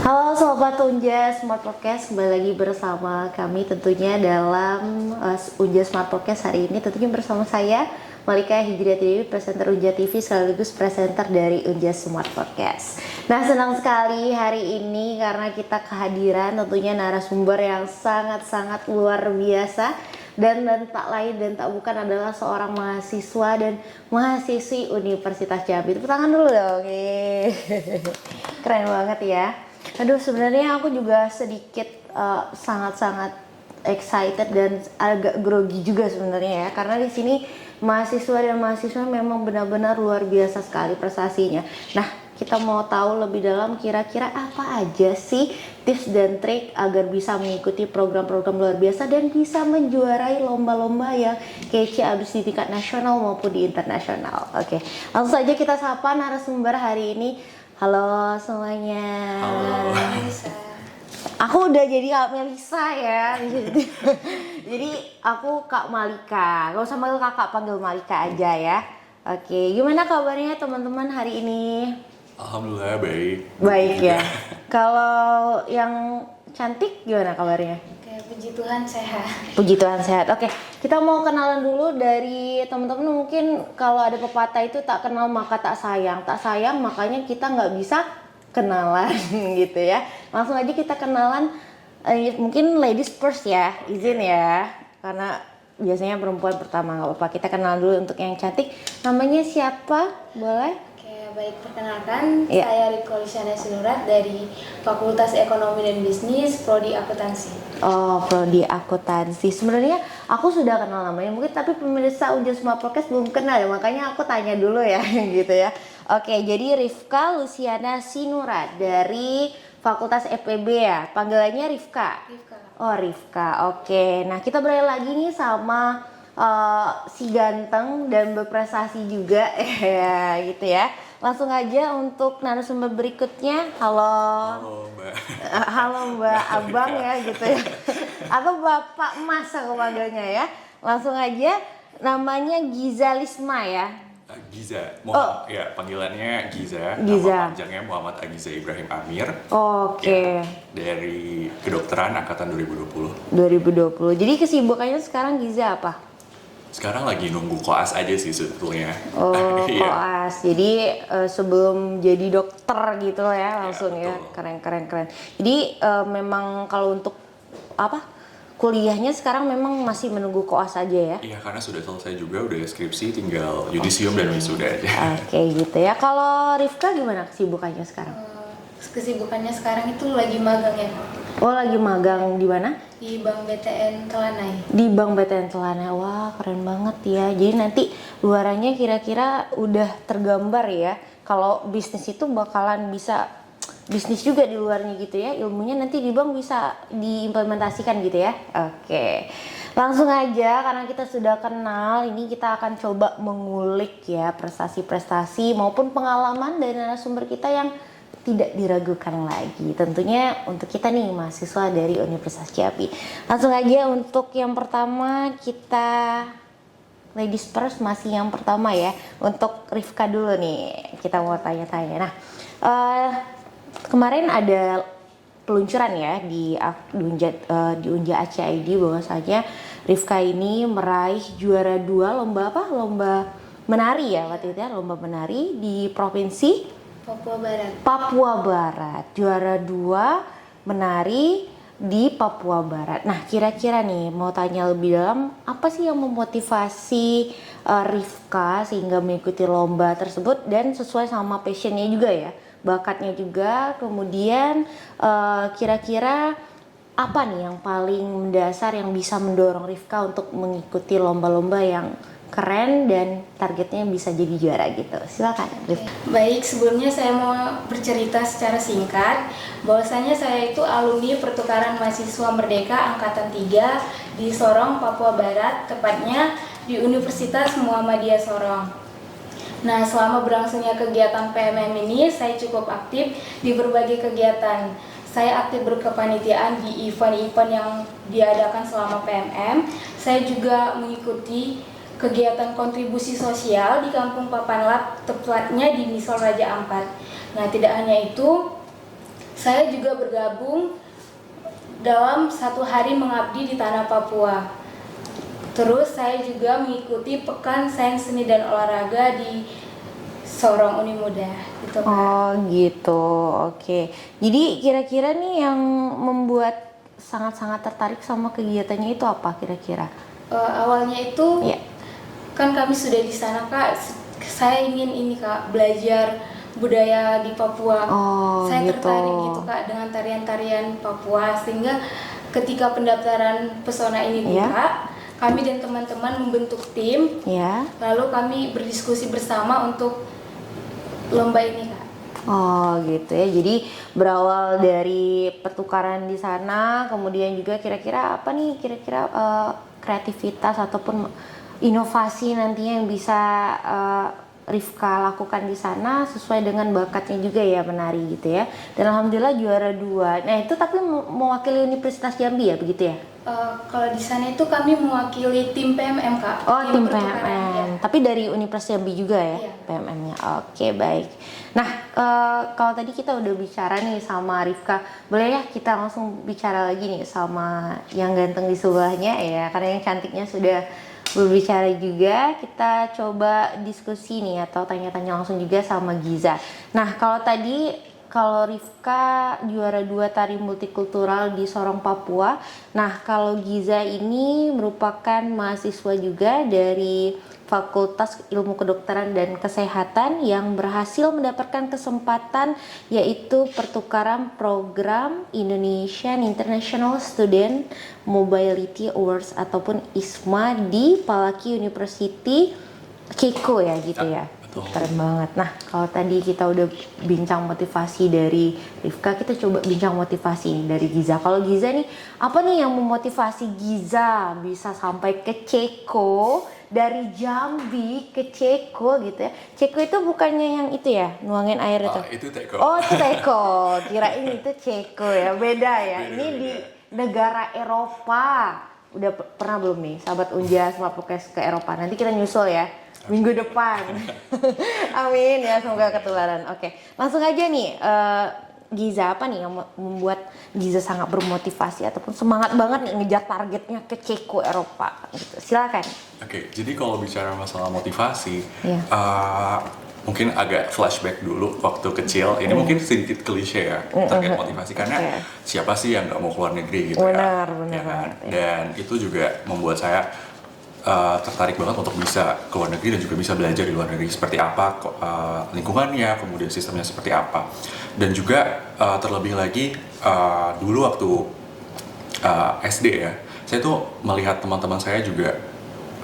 Halo Sobat Unja Smart Podcast, kembali lagi bersama kami tentunya dalam Unja Smart Podcast hari ini tentunya bersama saya Malika Hijriati Dewi, presenter Unja TV sekaligus presenter dari Unja Smart Podcast. Nah, senang sekali hari ini karena kita kehadiran tentunya narasumber yang sangat-sangat luar biasa dan tak lain dan tak bukan adalah seorang mahasiswa dan mahasiswi Universitas Jambi. Tepuk tangan dulu dong. Keren banget ya. Aduh, sebenarnya aku juga sedikit sangat-sangat excited dan agak grogi juga sebenarnya ya, karena di sini mahasiswa dan mahasiswa memang benar-benar luar biasa sekali prestasinya. Nah, kita mau tahu lebih dalam kira-kira apa aja sih tips dan trik agar bisa mengikuti program-program luar biasa dan bisa menjuarai lomba-lomba yang kece abis di tingkat nasional maupun di internasional. Oke, langsung saja kita sapa narasumber hari ini. Halo semuanya. Halo. Aku udah jadi Kak Melisa ya. Jadi aku Kak Malika. Gak usah panggil kakak, panggil Malika aja ya. Oke, gimana kabarnya teman-teman hari ini? Alhamdulillah baik. Baik ya. Kalau yang cantik gimana kabarnya? Oke, puji Tuhan sehat. Puji Tuhan sehat. Oke, kita mau kenalan dulu dari teman-teman. Mungkin kalau ada pepatah itu tak kenal maka tak sayang. Tak sayang makanya kita nggak bisa kenalan gitu ya. Langsung aja kita kenalan. Mungkin ladies first ya, izin ya. Karena biasanya perempuan pertama, nggak apa-apa. Kita kenalan dulu untuk yang cantik. Namanya siapa? Boleh? Oke, baik, perkenalkan, Iya. saya Riko Lisyana Sinurat dari Fakultas Ekonomi dan Bisnis, Prodi Akuntansi. Oh, prodi akuntansi. Sebenarnya aku sudah kenal namanya, mungkin tapi pemirsa Unja Smart Podcast belum kenal ya, makanya aku tanya dulu ya, gitu ya. Oke, jadi Rifka Luciana Sinurat dari Fakultas FEB ya, panggilannya Rifka. Rifka. Oh, Rifka. Oke, nah kita beralih lagi nih sama si ganteng dan berprestasi juga, ya, gitu ya. Langsung aja untuk narasumber berikutnya. Halo. Halo Mbak. Halo Mbak Abang ya gitu ya. Atau Bapak Mas aku panggilnya ya. Langsung aja, namanya Giza Lisma ya. Giza. Ya, panggilannya Giza. Giza. Nama panjangnya Muhammad Agiza Ibrahim Amir. Oke. Ya, dari kedokteran angkatan 2020. 2020. Jadi kesibukannya sekarang Giza apa? Sekarang lagi nunggu koas aja sih sebetulnya. Oh, Iya. koas. Jadi sebelum jadi dokter gitu loh ya langsung ya. betul. Keren. Jadi memang kalau untuk kuliahnya sekarang memang masih menunggu koas aja ya. Iya, karena sudah selesai juga, udah skripsi, tinggal yudisium dan wisuda aja. Oke gitu ya. Kalau Rifka gimana kesibukannya sekarang? Kesibukannya sekarang itu lagi magang ya, Oh, lagi magang di mana? di Bank BTN Telanai. Di Bank BTN Telanai. Wah, keren banget ya. Jadi nanti luarannya kira-kira udah tergambar ya. Kalau bisnis itu bakalan bisa bisnis juga di luarnya gitu ya. Ilmunya nanti di bank bisa diimplementasikan gitu ya. Oke. Langsung aja karena kita sudah kenal, ini kita akan coba mengulik ya prestasi-prestasi maupun pengalaman dari narasumber kita yang tidak diragukan lagi. Tentunya untuk kita nih mahasiswa dari Universitas Jambi. Langsung aja untuk yang pertama kita ladies first, masih yang pertama ya. Untuk Rifka dulu nih kita mau tanya-tanya. Nah, kemarin ada peluncuran ya di Unja Aceh ID bahwasanya Rifka ini meraih juara 2 lomba apa? Lomba menari ya waktu itu ya, lomba menari di provinsi Papua Barat, juara 2 menari di Papua Barat. Nah, kira-kira nih mau tanya lebih dalam, apa sih yang memotivasi Rifka sehingga mengikuti lomba tersebut dan sesuai sama passionnya juga ya, bakatnya juga. Kemudian kira-kira apa nih yang paling mendasar yang bisa mendorong Rifka untuk mengikuti lomba-lomba yang keren dan targetnya bisa jadi juara gitu. Silakan. Baik, sebelumnya saya mau bercerita secara singkat bahwasanya saya itu alumni pertukaran mahasiswa Merdeka angkatan 3 di Sorong, Papua Barat, tepatnya di Universitas Muhammadiyah Sorong. Nah, selama berlangsungnya kegiatan PMM ini saya cukup aktif di berbagai kegiatan. Saya aktif berkepanitiaan di event-event yang diadakan selama PMM. Saya juga mengikuti kegiatan kontribusi sosial di Kampung Papanlap, tepatnya di Misol Raja Ampat. Nah, tidak hanya itu, saya juga bergabung dalam 1 hari mengabdi di tanah Papua. Terus saya juga mengikuti Pekan Sains Seni dan Olahraga di Sorong Unimuda gitu. Oh gitu, oke. Jadi kira-kira nih yang membuat sangat-sangat tertarik sama kegiatannya itu apa kira-kira? Awalnya itu Iya. kan kami sudah di sana Kak, saya ingin ini Kak, belajar budaya di Papua. Oh, Saya gitu. tertarik gitu Kak dengan tarian-tarian Papua, sehingga ketika pendaftaran pesona ini Iya. buka, kami dan teman-teman membentuk tim, Ya. lalu kami berdiskusi bersama untuk lomba ini Kak. Oh gitu ya. Jadi berawal dari pertukaran di sana, kemudian juga kira-kira apa nih kira-kira kreativitas ataupun inovasi nantinya yang bisa Rifka lakukan di sana sesuai dengan bakatnya juga ya, menari gitu ya. Dan alhamdulillah juara 2. Nah itu tapi mewakili Universitas Jambi ya begitu ya? Kalau di sana itu kami mewakili tim PMM Kak. Oh tim pertukaran, ya. PMM, tapi dari Universitas Jambi juga ya Iya. PMM-nya. Oke baik. Nah kalau tadi kita udah bicara nih sama Rifka, boleh ya kita langsung bicara lagi nih sama yang ganteng di sebelahnya ya, karena yang cantiknya sudah berbicara juga. Kita coba diskusi nih atau tanya-tanya langsung juga sama Giza. Nah kalau Rifka juara 2 tari multikultural di Sorong Papua. Nah kalau Giza ini merupakan mahasiswa juga dari Fakultas Ilmu Kedokteran dan Kesehatan yang berhasil mendapatkan kesempatan yaitu pertukaran program Indonesian International Student Mobility Awards ataupun ISMA di Palaki University Ceko ya gitu ya. Betul. Keren banget. Nah, kalau tadi kita udah bincang motivasi dari Rifka, kita coba bincang motivasi nih dari Giza. Kalau Giza nih, apa nih yang memotivasi Giza bisa sampai ke Ceko, dari Jambi ke Ceko gitu ya? Ceko itu bukannya yang itu ya, nuangin air itu? Itu Teko. Oh, Ceko. Kirain itu Ceko ya, beda ya. Beda, Ini beda. di negara Eropa. Udah pernah belum nih sahabat Unja sama podcast ke Eropa? Nanti kita nyusul ya minggu depan. Amin ya, semoga ketularan. Oke, langsung aja nih. Giza, apa nih yang membuat Giza sangat bermotivasi ataupun semangat banget nih ngejar targetnya ke Ceko Eropa gitu. Silakan. Oke, jadi kalau bicara masalah motivasi, Iya. mungkin agak flashback dulu waktu kecil. Ini mungkin sedikit klise ya terkait motivasi, karena Oke. siapa sih yang nggak mau keluar negeri gitu Benar, ya? benar Ya kan? banget, ya. Dan itu juga membuat saya tertarik banget untuk bisa keluar negeri dan juga bisa belajar di luar negeri seperti apa lingkungannya, kemudian sistemnya seperti apa. Dan juga terlebih lagi dulu waktu SD ya, saya tuh melihat teman-teman saya juga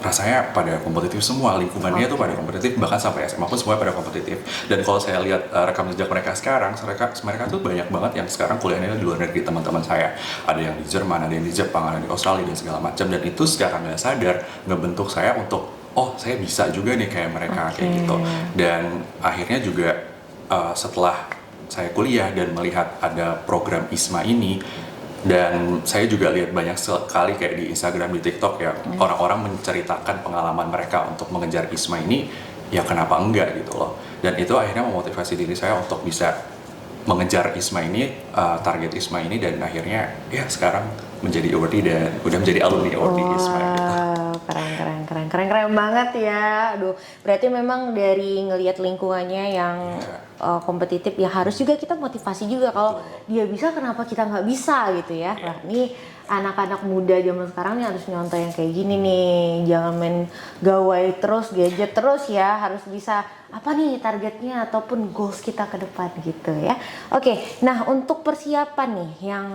rasanya pada kompetitif semua, lingkungannya tuh pada kompetitif, bahkan sampai SMA pun semuanya pada kompetitif. Dan kalau saya lihat rekam jejak mereka sekarang, mereka tuh banyak banget yang sekarang kuliahnya di luar negeri. Teman-teman saya ada yang di Jerman, ada yang di Jepang, ada yang di Australia dan segala macam. Dan itu secara nggak sadar ngebentuk saya untuk saya bisa juga nih kayak mereka kayak gitu. Dan akhirnya juga setelah saya kuliah dan melihat ada program ISMA ini, dan saya juga lihat banyak sekali kayak di Instagram, di TikTok ya, orang-orang menceritakan pengalaman mereka untuk mengejar ISMA ini, ya kenapa enggak gitu loh. Dan itu akhirnya memotivasi diri saya untuk bisa mengejar ISMA ini, target ISMA ini, dan akhirnya ya sekarang menjadi awardee dan udah menjadi alumni awardee ISMA gitu. Keren banget ya. Aduh, berarti memang dari ngelihat lingkungannya yang kompetitif ya harus juga kita motivasi juga, kalau dia bisa kenapa kita nggak bisa gitu ya. Nah, ini anak-anak muda zaman sekarang nih harus nyontoh yang kayak gini nih. Jangan main gawai terus, gadget terus ya. Harus bisa apa nih targetnya ataupun goals kita ke depan gitu ya. Oke, nah untuk persiapan nih yang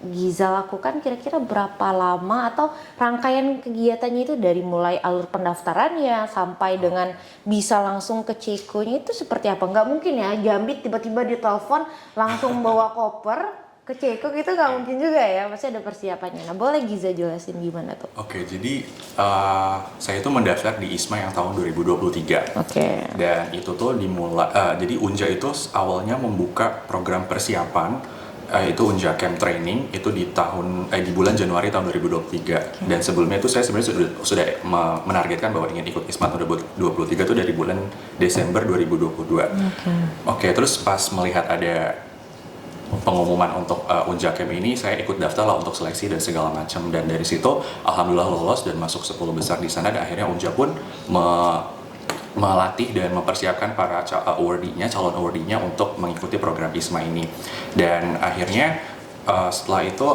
Giza lakukan kira-kira berapa lama atau rangkaian kegiatannya itu dari mulai alur pendaftarannya sampai dengan bisa langsung ke Cekonya itu seperti apa? Nggak mungkin ya Jambi tiba-tiba ditelepon langsung bawa koper ke Ceko gitu, nggak mungkin juga ya, pasti ada persiapannya. Nah boleh Giza jelasin gimana tuh? Oke, jadi saya itu mendaftar di ISMA yang tahun 2023. Oke. Dan itu tuh dimulai, jadi Unja itu awalnya membuka program persiapan, itu Unja Camp Training, itu di bulan Januari tahun 2023. Dan sebelumnya itu saya sebenarnya sudah menargetkan bahwa ingin ikut ISMA tahun 2023 itu dari bulan Desember 2022. Oke, terus pas melihat ada pengumuman untuk Unjakem ini, saya ikut daftar lah untuk seleksi dan segala macam, dan dari situ alhamdulillah lolos dan masuk 10 besar di sana, dan akhirnya Unja pun melatih dan mempersiapkan para calon awardee-nya untuk mengikuti program ISMA ini. Dan akhirnya setelah itu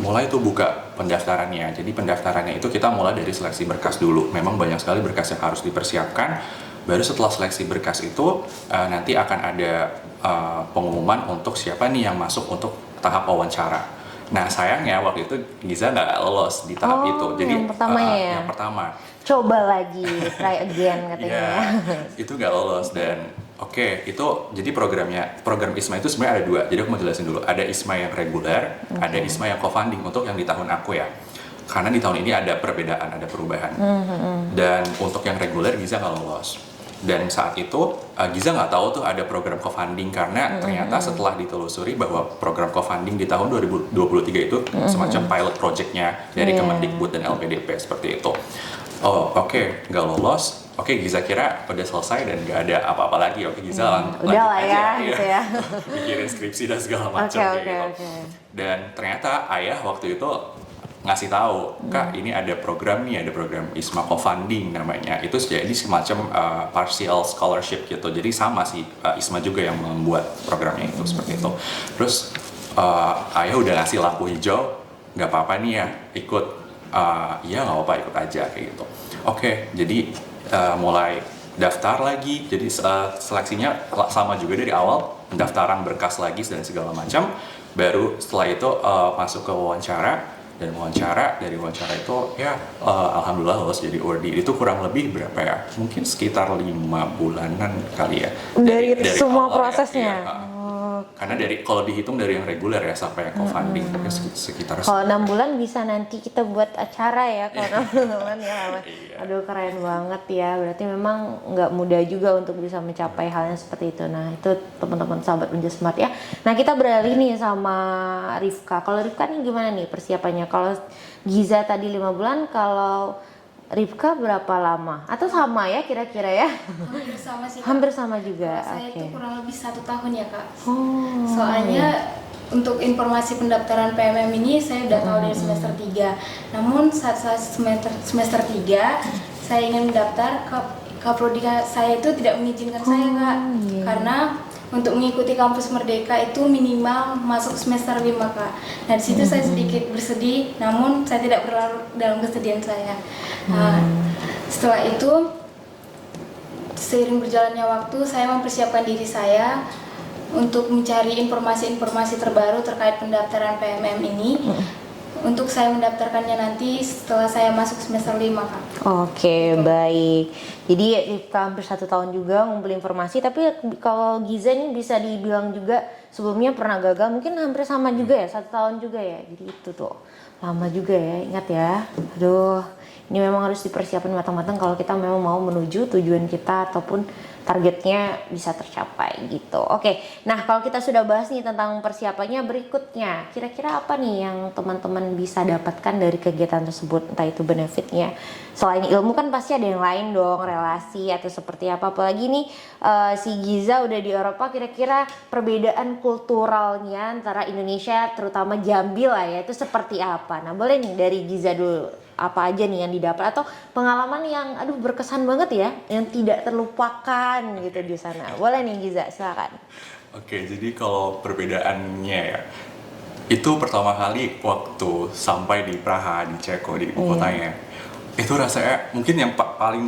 mulai tuh buka pendaftarannya. Jadi pendaftarannya itu kita mulai dari seleksi berkas dulu. Memang banyak sekali berkas yang harus dipersiapkan. Baru setelah seleksi berkas itu nanti akan ada pengumuman untuk siapa nih yang masuk untuk tahap wawancara. Nah sayangnya waktu itu Giza nggak lolos di tahap itu. Jadi yang pertama ya? Yang pertama. Coba lagi, try again katanya. Ya, itu nggak lolos. Dan oke, itu jadi program ISMA itu sebenarnya ada dua. Jadi aku mau jelasin dulu. Ada ISMA yang reguler, ada ISMA yang co-funding untuk yang di tahun aku ya. Karena di tahun ini ada perbedaan, ada perubahan. Dan untuk yang reguler Giza nggak lolos. Dan saat itu Giza nggak tahu tuh ada program co-funding, karena ternyata setelah ditelusuri bahwa program co-funding di tahun 2023 itu semacam pilot project-nya dari Kemendikbud dan LPDP seperti itu. Oh oke, nggak lolos. Oke, Giza kira udah selesai dan nggak ada apa-apa lagi. Oke, Giza lanjut lah aja ya, gitu ya. Mikirin skripsi dan segala macam gitu. Dan ternyata ayah waktu itu ngasih tahu, Kak, ini ada program nih, ada program ISMA co-funding namanya. Itu jadi semacam partial scholarship gitu. Jadi sama sih ISMA juga yang membuat programnya itu seperti itu. Terus ayah udah ngasih lampu hijau, nggak apa-apa nih ya, ikut. Iya nggak apa-apa, ikut aja kayak gitu. Oke, jadi mulai daftar lagi. Jadi seleksinya sama juga dari awal, pendaftaran berkas lagi dan segala macam. Baru setelah itu masuk ke wawancara, dan dari wawancara itu ya alhamdulillah lolos jadi awardee. Itu kurang lebih berapa ya? Mungkin sekitar 5 bulanan kali ya. Dari semua prosesnya. Ya. Karena kalau dihitung dari yang reguler ya sampai yang co-funding sekitar. Kalau 6 bulan bisa nanti kita buat acara ya, kalau 6 bulan ya. Aduh keren banget ya. Berarti memang nggak mudah juga untuk bisa mencapai hal yang seperti itu. Nah itu teman-teman sahabat Unja Smart ya. Nah kita beralih nih sama Rifka. Kalau Rifka nih gimana nih persiapannya? Kalau Giza tadi 5 bulan, kalau Rifka berapa lama? Atau sama ya kira-kira ya? Hampir sama sih, Kak. Hampir sama juga. Saya itu kurang lebih 1 tahun ya, Kak. Oh. Soalnya untuk informasi pendaftaran PMM ini saya udah tahu dari semester 3. Namun saat saya semester 3 saya ingin mendaftar, Kaprodi saya itu tidak mengizinkan saya, Kak. Karena untuk mengikuti kampus Merdeka itu minimal masuk semester 5, Kak. Nah di situ saya sedikit bersedih, namun saya tidak berlarut dalam kesedihan saya. Setelah itu, seiring berjalannya waktu, saya mempersiapkan diri saya untuk mencari informasi-informasi terbaru terkait pendaftaran PMM ini. Untuk saya mendaftarkannya nanti setelah saya masuk semester 5, Kak. Oke, baik. Jadi Rifka hampir 1 tahun juga ngumpul informasi, tapi kalau Giza ini bisa dibilang juga sebelumnya pernah gagal, mungkin hampir sama juga ya, 1 tahun juga ya. Jadi itu tuh lama juga ya, ingat ya. Aduh, ini memang harus dipersiapkan matang-matang kalau kita memang mau menuju tujuan kita ataupun targetnya bisa tercapai gitu. Oke, nah kalau kita sudah bahas nih tentang persiapannya, berikutnya kira-kira apa nih yang teman-teman bisa dapatkan dari kegiatan tersebut, entah itu benefitnya. Selain ilmu kan pasti ada yang lain dong, relasi atau seperti apa. Apalagi nih si Giza udah di Eropa, kira-kira perbedaan kulturalnya antara Indonesia terutama Jambi lah ya, itu seperti apa? Nah boleh nih dari Giza dulu, apa aja nih yang didapat atau pengalaman yang aduh berkesan banget ya, yang tidak terlupakan gitu di sana. Boleh nih Giza, silakan. Oke, jadi kalau perbedaannya ya, itu pertama kali waktu sampai di Praha, di Ceko, di ibu kotanya. Itu rasanya mungkin yang paling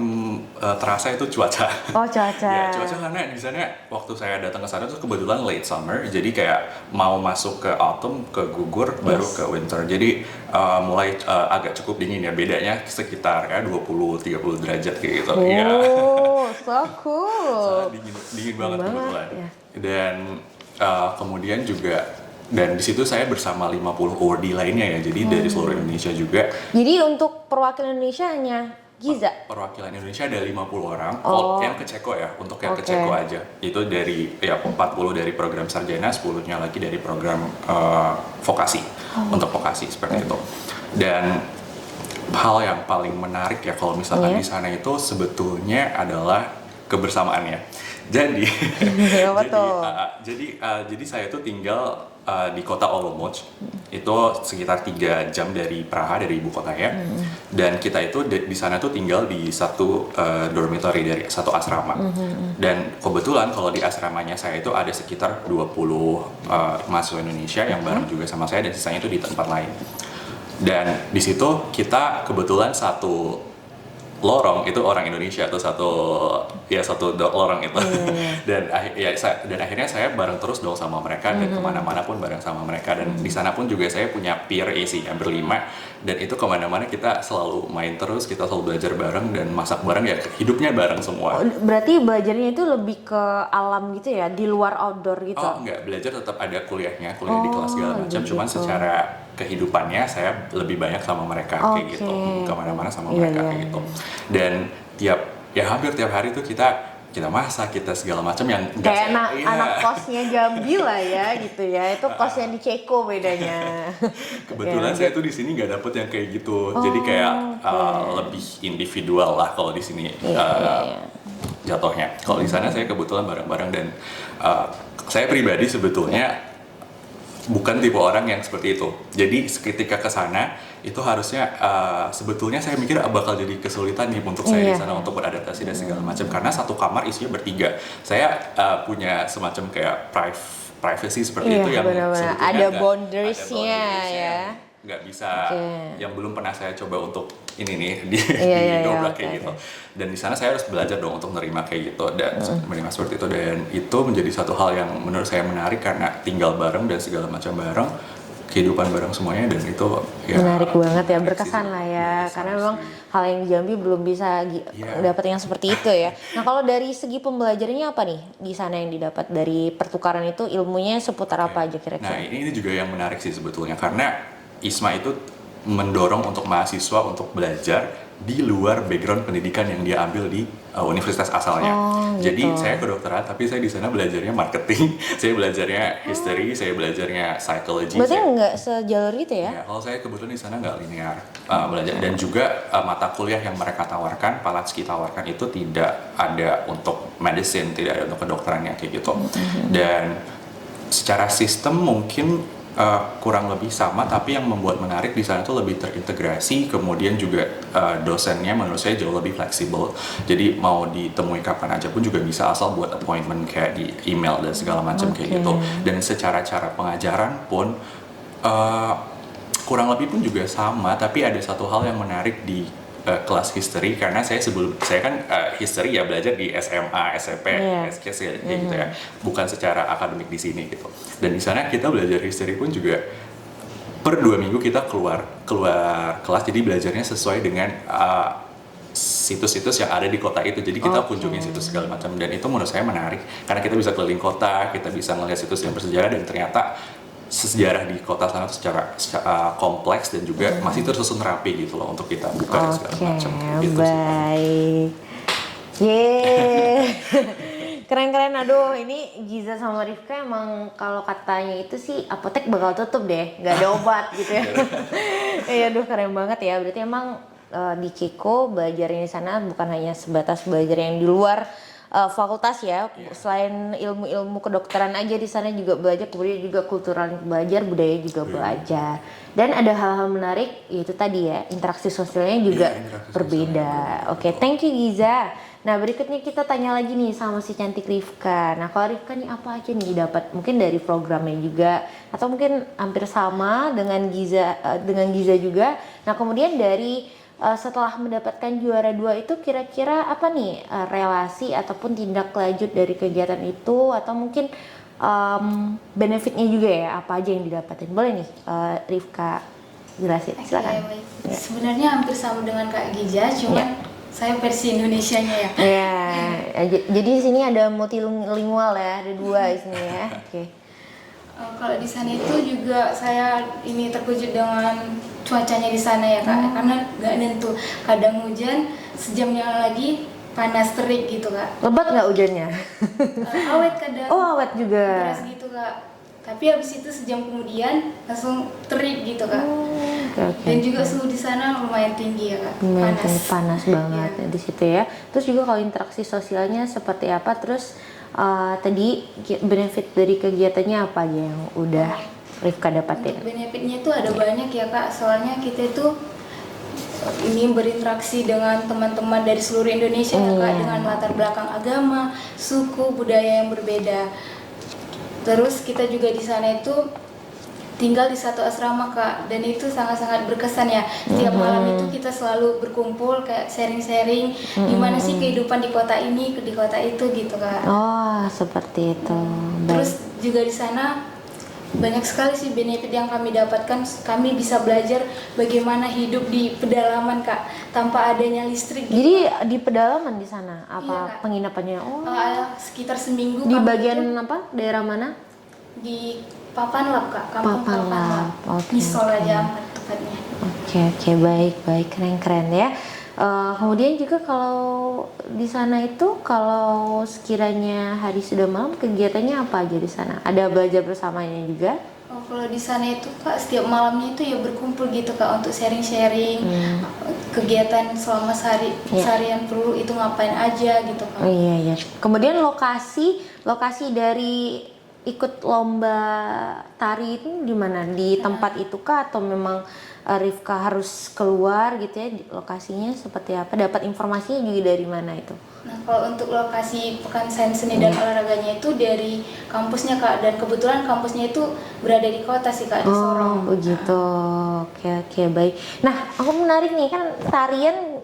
terasa itu cuaca. Oh cuaca. Ya cuaca, karena di sana waktu saya datang ke sana tuh kebetulan late summer, jadi kayak mau masuk ke autumn, ke gugur, baru ke winter. Jadi mulai agak cukup dingin ya, bedanya sekitar ya 20-30 derajat kayak gitu. Oh, so cool. Dingin banget kebetulan. Ya. Dan kemudian juga, dan di situ saya bersama 50 awardee lainnya ya, jadi dari seluruh Indonesia juga. Jadi untuk perwakilan Indonesia hanya Giza? Perwakilan Indonesia ada 50 orang, yang ke Ceko ya, untuk yang ke Oke. Ceko aja. Itu dari ya 40 dari program sarjana, 10-nya lagi dari program vokasi, untuk vokasi seperti itu. Dan hal yang paling menarik ya kalau misalkan di sana itu sebetulnya adalah kebersamaannya. Jadi, Apa tuh? jadi saya tuh tinggal di kota Olomouc, itu sekitar 3 jam dari Praha, dari ibu kotanya. Dan kita itu di sana tuh tinggal di satu dormitory, dari satu asrama. Dan kebetulan kalau di asramanya saya itu ada sekitar 20 mahasiswa Indonesia yang bareng juga sama saya, dan sisanya itu di tempat lain. Dan di situ kita kebetulan satu lorong itu orang Indonesia, atau satu lorong itu. Dan akhirnya saya bareng terus dong sama mereka, dan kemana-mana pun bareng sama mereka. Dan di sana pun juga saya punya peer isinya berlima, dan itu kemana-mana kita selalu main terus, kita selalu belajar bareng dan masak bareng, ya hidupnya bareng semua. Berarti belajarnya itu lebih ke alam gitu ya, di luar outdoor gitu? Oh enggak, belajar tetap ada kuliah di kelas segala macam, gitu. cuman secara kehidupannya saya lebih banyak sama mereka kayak gitu, kemana-mana sama mereka kayak gitu. Dan hampir tiap hari tuh kita masak, kita segala macam yang kayak anak kosnya Jambi lah ya gitu ya, itu kos yang di Ceko bedanya. Kebetulan saya tuh di sini nggak dapet yang kayak gitu, jadi kayak lebih individual lah kalau di sini jatuhnya. Kalau di sana saya kebetulan bareng-bareng, dan saya pribadi sebetulnya bukan tipe orang yang seperti itu. Jadi ketika ke sana itu harusnya sebetulnya saya mikir bakal jadi kesulitan nih untuk saya di sana untuk beradaptasi dan segala macam, karena satu kamar isinya bertiga. Saya punya semacam kayak privacy seperti itu yang sebetulnya ada boundariesnya ya. Nggak bisa, yang belum pernah saya coba untuk ini nih dobrak kayak gitu. Dan di sana saya harus belajar dong untuk menerima kayak gitu, dan menerima seperti itu. Dan itu menjadi satu hal yang menurut saya menarik, karena tinggal bareng dan segala macam bareng, kehidupan bareng semuanya, dan itu ya menarik banget ya, berkesan lah ya, karena memang hal yang di Jambi belum bisa dapat yang seperti itu ya. Nah kalau dari segi pembelajarannya apa nih di sana yang didapat dari pertukaran itu, ilmunya seputar apa aja kira-kira? Nah ini juga yang menarik sih sebetulnya, karena ISMA itu mendorong untuk mahasiswa untuk belajar di luar background pendidikan yang dia ambil di universitas asalnya. Jadi saya kedokteran, tapi saya di sana belajarnya marketing, saya belajarnya history, saya belajarnya psychology. Berarti nggak sejalur itu ya? Kalau saya kebetulan di sana nggak linear belajar, dan juga mata kuliah yang mereka tawarkan, Palatsky tawarkan itu tidak ada untuk medicine, tidak ada untuk kedokterannya kayak gitu. Dan secara sistem mungkin kurang lebih sama, tapi yang membuat menarik di sana tuh lebih terintegrasi. Kemudian juga dosennya menurut saya jauh lebih fleksibel, jadi mau ditemui kapan aja pun juga bisa, asal buat appointment kayak di email dan segala macam kayak gitu. Dan secara cara pengajaran pun kurang lebih pun juga sama, tapi ada satu hal yang menarik di kelas history, karena saya kan history ya belajar di SMA, SMP, SKS kayak gitu ya, bukan secara akademik di sini gitu. Dan di sana kita belajar history pun juga per 2 minggu kita keluar kelas, jadi belajarnya sesuai dengan situs-situs yang ada di kota itu. Jadi kita kunjungin situs segala macam, dan itu menurut saya menarik karena kita bisa keliling kota, kita bisa melihat situs yang bersejarah, dan ternyata sejarah di kota sana secara kompleks dan juga masih tersusun rapi gitu loh untuk kita buka dan segala macam gitu. Baik. Yeay. Keren-keren. Aduh, ini Giza sama Rifka emang kalau katanya itu sih apotek bakal tutup deh, nggak ada obat gitu ya. Iya, aduh keren banget ya. Berarti emang di Ceko belajarnya di sana bukan hanya sebatas belajar yang di luar fakultas ya, selain ilmu-ilmu kedokteran aja di sana juga belajar, kemudian juga kultural belajar, budaya juga belajar, dan ada hal-hal menarik yaitu tadi ya, interaksi sosialnya juga berbeda. Oke, thank you Giza. Nah berikutnya kita tanya lagi nih sama si cantik Rifka. Nah kalau Rifka nih apa aja nih dapat, mungkin dari programnya juga, atau mungkin hampir sama dengan Giza juga. Nah kemudian dari setelah mendapatkan juara 2 itu kira-kira apa nih relasi ataupun tindak lanjut dari kegiatan itu, atau mungkin benefitnya juga ya, apa aja yang didapatin? Boleh nih Rifka jelasin, silakan. Baik. Sebenarnya hampir sama dengan Kak Giza, cuman saya versi Indonesianya ya. Jadi di sini ada multilingual ya, ada 2 di sini ya. Oke. Kalau di sana itu juga saya ini terkejut dengan cuacanya di sana ya Kak, karena nggak nentu, kadang hujan, sejamnya lagi panas terik gitu Kak. Lebat nggak hujannya? Awet kadang. Oh awet juga. Deras gitu Kak. Tapi habis itu sejam kemudian langsung terik gitu Kak. Oke. Dan juga suhu di sana lumayan tinggi ya Kak, Lumayan panas. tinggi, panas banget Iya. di situ ya. Terus juga kalau interaksi sosialnya seperti apa? Terus tadi benefit dari kegiatannya apa aja yang udah Rifka dapatin? Untuk benefitnya itu ada banyak ya Kak, soalnya kita itu ini berinteraksi dengan teman-teman dari seluruh Indonesia ya Kak, Iya. dengan latar belakang agama, suku, budaya yang berbeda. Terus kita juga di sana itu tinggal di satu asrama Kak, dan itu sangat-sangat berkesan ya. Setiap malam itu kita selalu berkumpul kayak sharing-sharing gimana sih kehidupan di kota ini, di kota itu gitu Kak. Oh, seperti itu. Terus juga di sana banyak sekali sih benefit yang kami dapatkan. Kami bisa belajar bagaimana hidup di pedalaman Kak, tanpa adanya listrik. Jadi di pedalaman di sana apa Iya, Kak. penginapannya? Oh, Sekitar seminggu di kami bagian itu apa? Daerah mana? di Papanlap Kak, kampung Papanlap. Papanlap. Oke, Di Solaja Amat tepatnya. Oke, baik, keren ya. Kemudian juga kalau di sana itu, kalau sekiranya hari sudah malam, kegiatannya apa aja di sana? Ada belajar bersamanya juga? Oh, kalau di sana itu Kak, setiap malamnya itu ya berkumpul gitu Kak untuk sharing-sharing kegiatan selama seharian perlu itu ngapain aja gitu Kak. Oh iya. Kemudian lokasi dari ikut lomba tari itu di mana? Di tempat itu kah atau memang Rifka harus keluar gitu ya? Lokasinya seperti apa? Dapat informasinya juga dari mana itu? Nah, kalau untuk lokasi Pekan Sains Seni dan Olahraganya itu dari kampusnya Kak, dan kebetulan kampusnya itu berada di kota sih Kak, di Sorong. Oh begitu. Oke, baik. Nah, aku menarik nih, kan tarian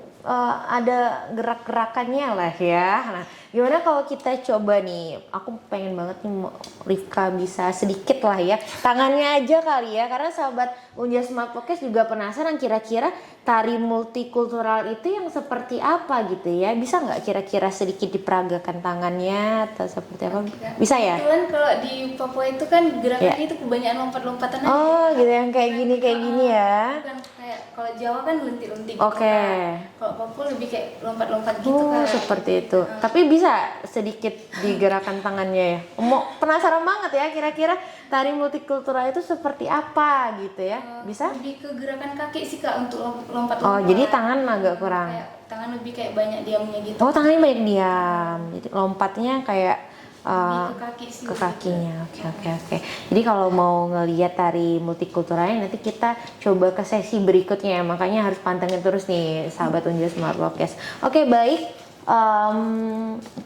ada gerak-gerakannya lah ya. Nah, gimana kalau kita coba nih? Aku pengen banget nih Rifka bisa sedikit lah ya, tangannya aja kali ya, karena sahabat Unja Smart Podcast juga penasaran kira-kira tari multikultural itu yang seperti apa gitu ya. Bisa nggak kira-kira sedikit diperagakan tangannya atau seperti apa? Bisa ya? Kebetulan kalau di Papua itu kan gerakannya itu kebanyakan lompat-lompatan aja. Oh gitu, yang kayak gini ya. Bukan kayak kalau Jawa kan lentik-lentik Oke. gitu kan. Kalau Papua lebih kayak lompat-lompat gitu Oh, kan. seperti itu. Tapi bisa sedikit digerakkan tangannya ya. Mau penasaran banget ya kira-kira tari multikultural itu seperti apa gitu ya. Bisa? Lebih ke gerakan kaki sih Kak untuk lompat-lompat. Oh, jadi tangan agak kurang. Kayak tangan lebih kayak banyak diamnya gitu. Oh, tangannya banyak diam. Jadi lompatnya kayak Lebih ke kaki sih. ke kakinya. Oke. Jadi kalau mau ngelihat tari multikulturalnya nanti kita coba ke sesi berikutnya. Makanya harus pantengin terus nih sahabat Unja Smart Podcast. Oke, baik.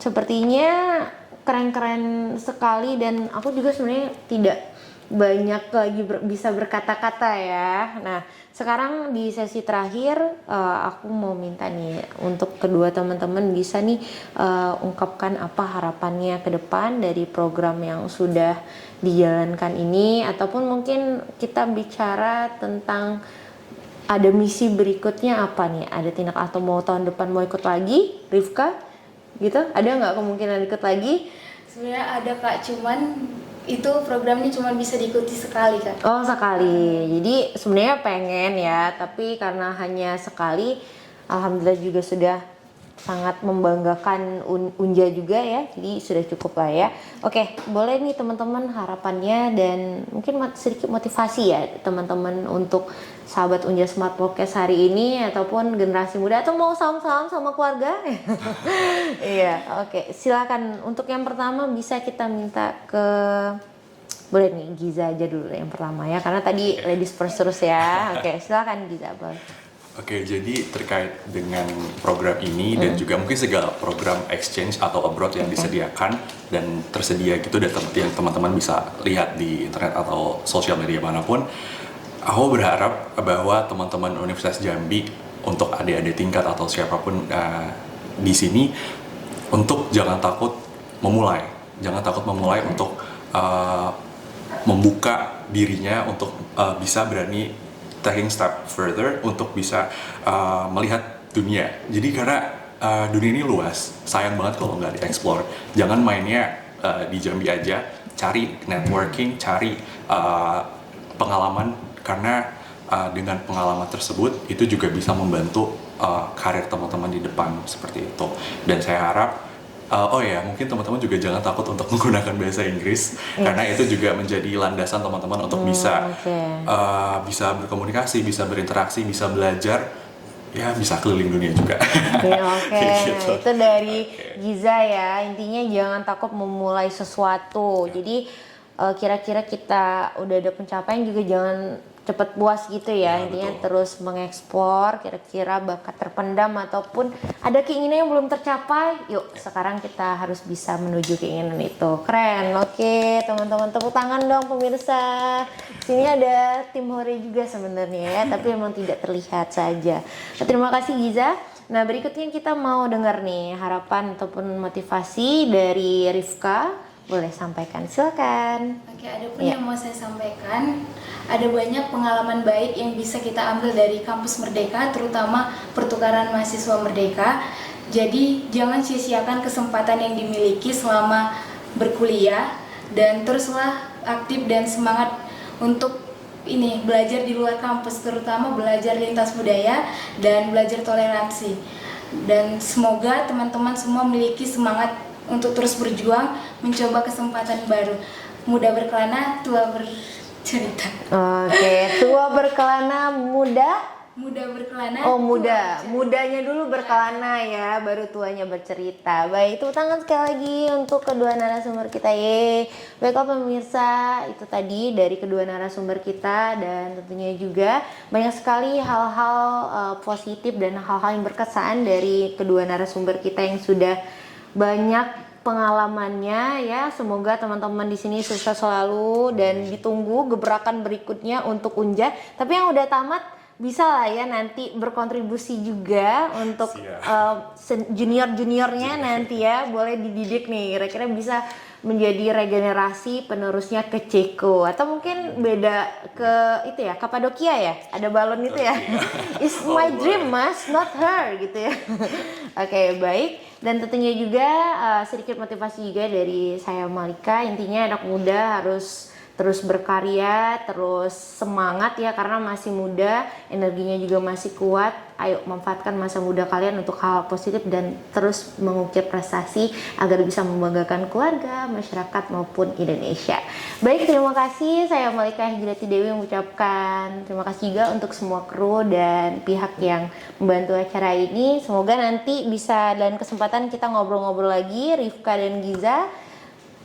Sepertinya keren-keren sekali, dan aku juga sebenarnya tidak banyak lagi bisa berkata-kata ya. Nah, sekarang di sesi terakhir aku mau minta nih untuk kedua teman-teman bisa nih ungkapkan apa harapannya ke depan dari program yang sudah dijalankan ini, ataupun mungkin kita bicara tentang ada misi berikutnya apa nih, ada tindak atau mau tahun depan mau ikut lagi, Rifka gitu, ada nggak kemungkinan ikut lagi? Sebenarnya ada Kak, cuman itu programnya cuma bisa diikuti sekali Kak. Oh, sekali. Jadi sebenarnya pengen ya, tapi karena hanya sekali, alhamdulillah juga sudah sangat membanggakan Unja juga ya, jadi sudah cukup lah ya. Oke, boleh nih teman-teman harapannya dan mungkin sedikit motivasi ya teman-teman untuk sahabat Unja Smart Podcast hari ini, ataupun generasi muda, atau mau salam-salam sama keluarga. Iya, oke. Silakan untuk yang pertama bisa kita minta ke, boleh nih Giza aja dulu yang pertama ya, karena tadi ladies first terus ya. Oke, silakan Giza, boleh. Oke, jadi terkait dengan program ini dan juga mungkin segala program exchange atau abroad yang disediakan dan tersedia gitu, dan yang teman-teman bisa lihat di internet atau sosial media manapun, aku berharap bahwa teman-teman Universitas Jambi, untuk adik-adik tingkat atau siapapun di sini, untuk jangan takut memulai untuk membuka dirinya untuk bisa berani taking step further untuk bisa melihat dunia. Jadi karena dunia ini luas, sayang banget kalau nggak di-explore. Jangan mainnya di Jambi aja, cari networking, cari pengalaman, karena dengan pengalaman tersebut itu juga bisa membantu karir teman-teman di depan seperti itu. Dan saya harap Oh ya, mungkin teman-teman juga jangan takut untuk menggunakan bahasa Inggris karena itu juga menjadi landasan teman-teman untuk bisa berkomunikasi, bisa berinteraksi, bisa belajar, ya bisa keliling dunia juga. Oke. Kayak gitu. Itu dari Giza ya. Intinya jangan takut memulai sesuatu. Jadi kira-kira kita udah ada pencapaian juga jangan cepet puas gitu ya. Intinya betul. terus mengeksplor kira-kira bakat terpendam ataupun ada keinginan yang belum tercapai. Yuk, sekarang kita harus bisa menuju keinginan itu. Keren. Oke, teman-teman tepuk tangan dong pemirsa. Sini ada tim Hore juga sebenarnya ya, tapi memang tidak terlihat saja. Nah, terima kasih Giza. Nah, berikutnya kita mau dengar nih harapan ataupun motivasi dari Rifka. Boleh sampaikan, silakan. Oke, ada pun yang mau saya sampaikan, ada banyak pengalaman baik yang bisa kita ambil dari kampus Merdeka, terutama pertukaran mahasiswa Merdeka. Jadi jangan sia-siakan kesempatan yang dimiliki selama berkuliah dan teruslah aktif dan semangat untuk belajar di luar kampus, terutama belajar lintas budaya dan belajar toleransi. Dan semoga teman-teman semua memiliki semangat untuk terus berjuang, mencoba kesempatan baru. Muda berkelana, tua bercerita. Oke, tua berkelana, muda? Muda berkelana. Oh, muda. tua bercerita. Mudanya dulu berkelana ya, baru tuanya bercerita. Baik, tepuk tangan sekali lagi untuk kedua narasumber kita. Baiklah pemirsa, itu tadi dari kedua narasumber kita dan tentunya juga banyak sekali hal-hal positif dan hal-hal yang berkesan dari kedua narasumber kita yang sudah banyak pengalamannya ya. Semoga teman-teman di sini sukses selalu dan ditunggu gebrakan berikutnya untuk Unja. Tapi yang udah tamat bisa lah ya nanti berkontribusi juga untuk junior-juniornya nanti ya, boleh dididik nih. Kira-kira bisa menjadi regenerasi penerusnya ke Ceko atau mungkin beda ke itu ya, Kapadokia ya, ada balon itu ya. It's my dream mas, not her gitu ya. Oke, baik. Dan tentunya juga sedikit motivasi juga dari saya Malika. Intinya anak muda harus terus berkarya, terus semangat ya karena masih muda, energinya juga masih kuat. Ayo manfaatkan masa muda kalian untuk hal positif dan terus mengukir prestasi agar bisa membanggakan keluarga, masyarakat maupun Indonesia. Baik, terima kasih. Saya Malika Hijrati Dewi mengucapkan terima kasih juga untuk semua kru dan pihak yang membantu acara ini. Semoga nanti bisa dalam kesempatan kita ngobrol-ngobrol lagi, Rifka dan Giza.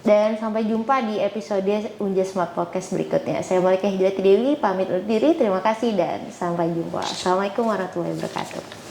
Dan sampai jumpa di episode Unja Smart Podcast berikutnya. Saya Malika Hijrati Dewi, pamit undur diri. Terima kasih dan sampai jumpa. Assalamualaikum warahmatullahi wabarakatuh.